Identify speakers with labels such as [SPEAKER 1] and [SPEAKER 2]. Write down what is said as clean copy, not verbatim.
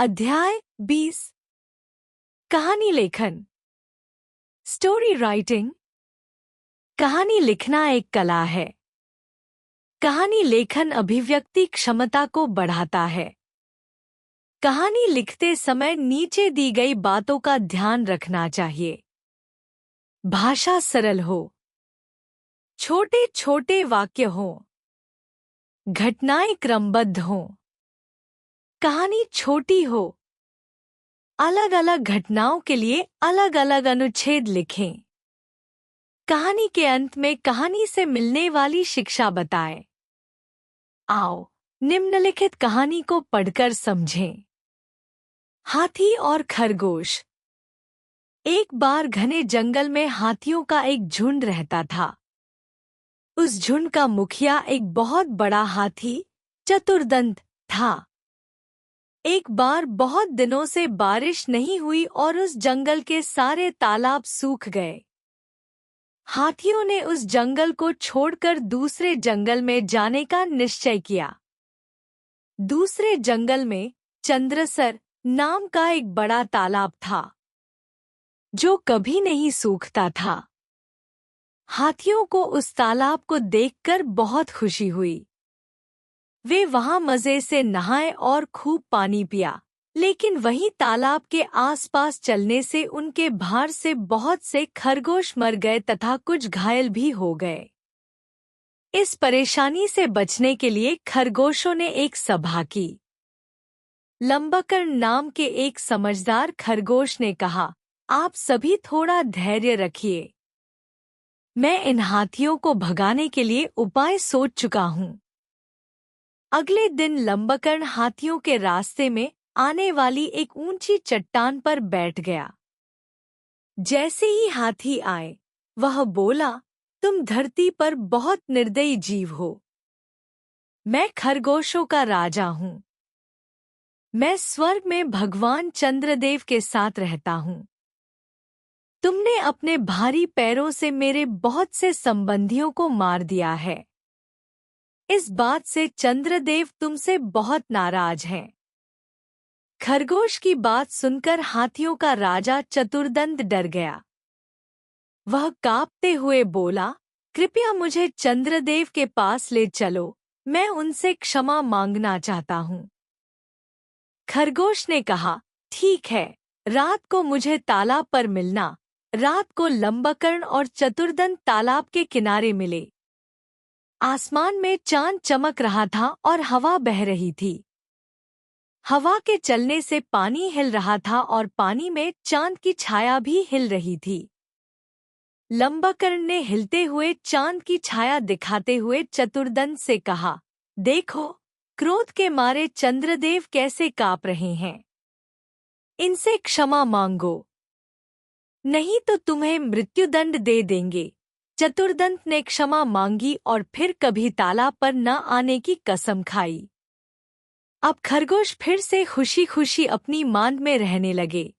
[SPEAKER 1] अध्याय 20। कहानी लेखन। Story writing. कहानी लिखना एक कला है। कहानी लेखन अभिव्यक्ति क्षमता को बढ़ाता है। कहानी लिखते समय नीचे दी गई बातों का ध्यान रखना चाहिए। भाषा सरल हो, छोटे छोटे वाक्य हों, घटनाएं क्रमबद्ध हों, कहानी छोटी हो, अलग अलग घटनाओं के लिए अलग अलग अनुच्छेद लिखें। कहानी के अंत में कहानी से मिलने वाली शिक्षा बताएं। आओ निम्नलिखित कहानी को पढ़कर समझें। हाथी और खरगोश। एक बार घने जंगल में हाथियों का एक झुंड रहता था। उस झुंड का मुखिया एक बहुत बड़ा हाथी चतुर्दंत था। एक बार बहुत दिनों से बारिश नहीं हुई और उस जंगल के सारे तालाब सूख गए। हाथियों ने उस जंगल को छोड़कर दूसरे जंगल में जाने का निश्चय किया। दूसरे जंगल में चंद्रसर नाम का एक बड़ा तालाब था, जो कभी नहीं सूखता था। हाथियों को उस तालाब को देखकर बहुत खुशी हुई। वे वहां मजे से नहाए और खूब पानी पिया। लेकिन वहीं तालाब के आसपास चलने से उनके भार से बहुत से खरगोश मर गए तथा कुछ घायल भी हो गए। इस परेशानी से बचने के लिए खरगोशों ने एक सभा की। लंबाकर्ण नाम के एक समझदार खरगोश ने कहा, आप सभी थोड़ा धैर्य रखिए। मैं इन हाथियों को भगाने के लिए उपाय सोच चुका हूँ। अगले दिन लंबाकर्ण हाथियों के रास्ते में आने वाली एक ऊंची चट्टान पर बैठ गया। जैसे ही हाथी आए, वह बोला, तुम धरती पर बहुत निर्दयी जीव हो। मैं खरगोशों का राजा हूँ। मैं स्वर्ग में भगवान चंद्रदेव के साथ रहता हूँ। तुमने अपने भारी पैरों से मेरे बहुत से संबंधियों को मार दिया है। इस बात से चंद्रदेव तुमसे बहुत नाराज हैं। खरगोश की बात सुनकर हाथियों का राजा चतुर्दंत डर गया। वह कांपते हुए बोला, कृपया मुझे चंद्रदेव के पास ले चलो, मैं उनसे क्षमा मांगना चाहता हूँ। खरगोश ने कहा, ठीक है, रात को मुझे तालाब पर मिलना। रात को लंबाकर्ण और चतुर्दंत तालाब के किनारे मिले। आसमान में चांद चमक रहा था और हवा बह रही थी। हवा के चलने से पानी हिल रहा था और पानी में चांद की छाया भी हिल रही थी। लंबाकर्ण ने हिलते हुए चांद की छाया दिखाते हुए चतुर्दंत से कहा, देखो, क्रोध के मारे चंद्रदेव कैसे कांप रहे हैं। इनसे क्षमा मांगो, नहीं तो तुम्हें मृत्युदंड दे देंगे। चतुर्दंत ने क्षमा मांगी और फिर कभी तालाब पर न आने की कसम खाई। अब खरगोश फिर से खुशी खुशी अपनी मांद में रहने लगे।